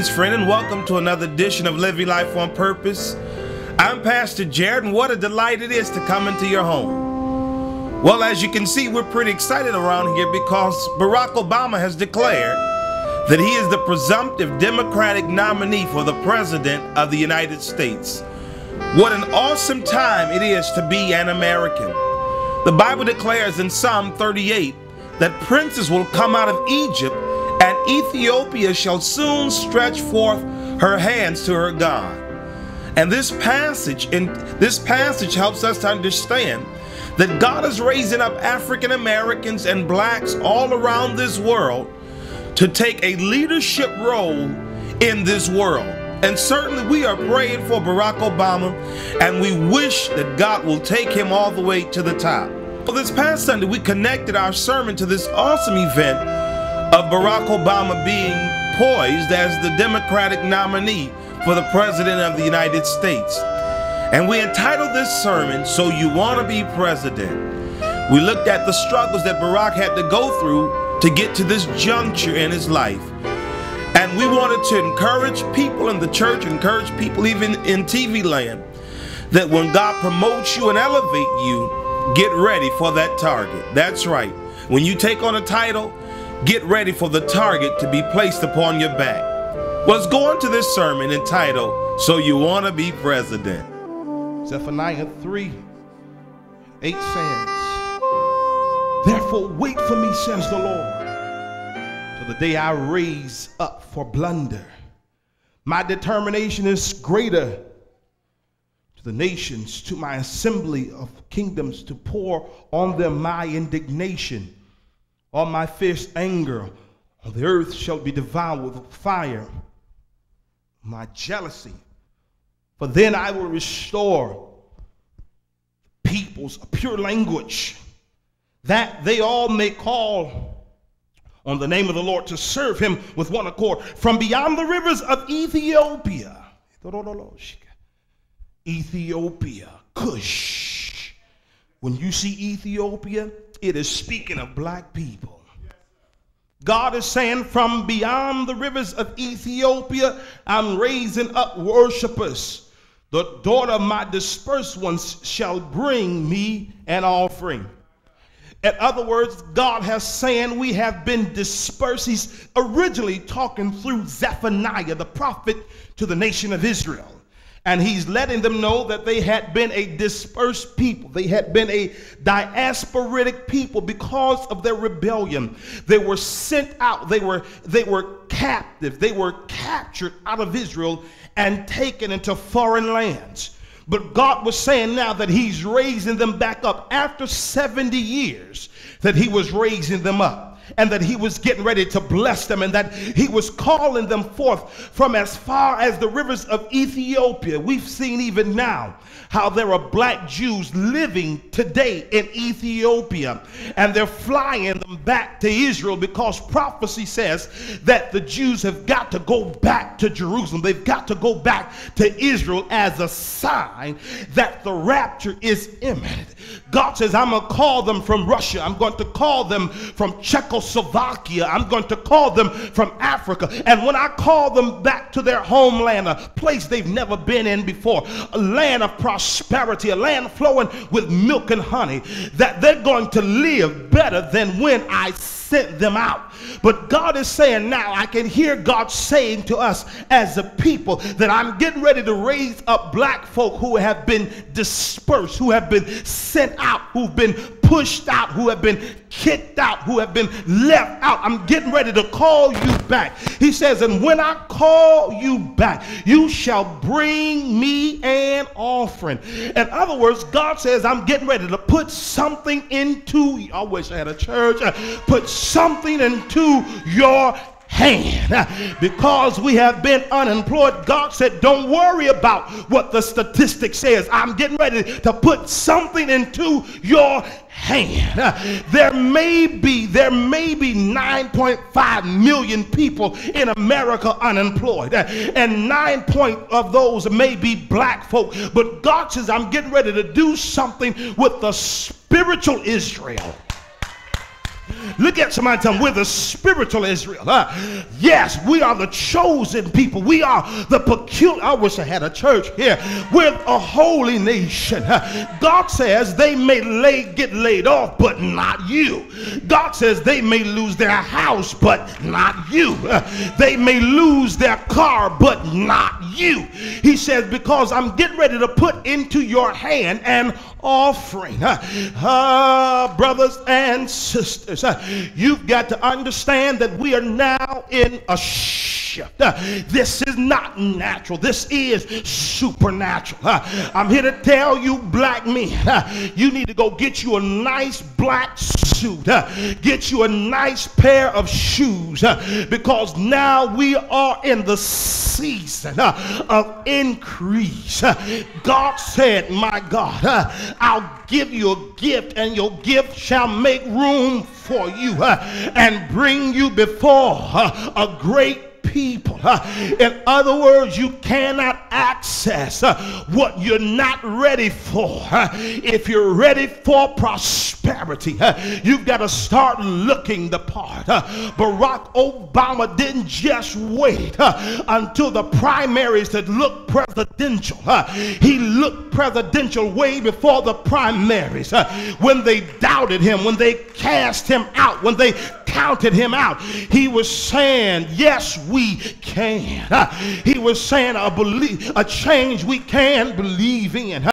Greetings, friend, and welcome to another edition of Living Life on Purpose. I'm Pastor Jared, and what a delight it is to come into your home. Well, as you can see, we're pretty excited around here because Barack Obama has declared that he is the presumptive Democratic nominee for the President of the United States. What an awesome time it is to be an American. The Bible declares in Psalm 38 that princes will come out of Egypt, and Ethiopia shall soon stretch forth her hands to her God. And this passage helps us to understand that God is raising up African Americans and blacks all around this world to take a leadership role in this world. And certainly we are praying for Barack Obama, and we wish that God will take him all the way to the top. Well, this past Sunday we connected our sermon to this awesome event of Barack Obama being poised as the Democratic nominee for the President of the United States. And we entitled this sermon, So You Want to Be President. We looked at the struggles that Barack had to go through to get to this juncture in his life. And we wanted to encourage people in the church, encourage people even in TV land, that when God promotes you and elevates you, get ready for that target. That's right. When you take on a title, get ready for the target to be placed upon your back. Let's go into this sermon entitled, So You Want to Be President. Zephaniah 3:8 says, Therefore wait for me, says the Lord, till the day I raise up for blunder. My determination is greater to the nations, to my assembly of kingdoms, to pour on them my indignation. All my fierce anger on the earth shall be devoured with fire, my jealousy. For then I will restore peoples a pure language, that they all may call on the name of the Lord to serve him with one accord. From beyond the rivers of Ethiopia, Cush. When you see Ethiopia, it is speaking of black people. God is saying, from beyond the rivers of Ethiopia, I'm raising up worshipers. The daughter of my dispersed ones shall bring me an offering. In other words, God has saying we have been dispersed. He's originally talking through Zephaniah, the prophet, to the nation of Israel. And he's letting them know that they had been a dispersed people. They had been a diasporic people because of their rebellion. They were sent out. They were captive. They were captured out of Israel and taken into foreign lands. But God was saying now that he's raising them back up after 70 years, that he was raising them up. And that he was getting ready to bless them, and that he was calling them forth from as far as the rivers of Ethiopia. We've seen even now how there are black Jews living today in Ethiopia, and they're flying them back to Israel because prophecy says that the Jews have got to go back to Jerusalem. They've got to go back to Israel as a sign that the rapture is imminent. God says, I'm going to call them from Russia. I'm going to call them from Czechoslovakia. I'm going to call them from Africa. And when I call them back to their homeland, a place they've never been in before, a land of prosperity, a land flowing with milk and honey, that they're going to live better than when I sent them out. But God is saying now, I can hear God saying to us as a people that I'm getting ready to raise up black folk who have been dispersed, who have been sent out, who've been pushed out, who have been kicked out, who have been left out. I'm getting ready to call you back. He says, and when I call you back, you shall bring me an offering. In other words, God says, I'm getting ready to put something into, I wish I had a church, put something into your hand. Because we have been unemployed, God said, don't worry about what the statistic says. I'm getting ready to put something into your hand. There may be 9.5 million people in America unemployed, and 9 of those may be black folk. But God says, I'm getting ready to do something with the spiritual Israel. Look at somebody and tell them, we're the spiritual Israel. Yes, we are the chosen people. We are the peculiar. I wish I had a church here. We're a holy nation. God says they may get laid off, but not you. God says they may lose their house, but not you. They may lose their car, but not you. He says, because I'm getting ready to put into your hand an offering. Brothers and sisters, you've got to understand that we are now in a shift. This is not natural. This is supernatural. I'm here to tell you, black men, you need to go get you a nice black suit. Get you a nice pair of shoes, because now we are in the season of increase. God said, my God, I'll give you a gift, and your gift shall make room for you and bring you before a great people. In other words, you cannot access what you're not ready for. If you're ready for prosperity, you've got to start looking the part. Barack Obama didn't just wait until the primaries to look presidential. He looked presidential way before the primaries. When they doubted him, when they cast him out, when they counted him out, he was saying, yes, we can. He was saying a change we can believe in.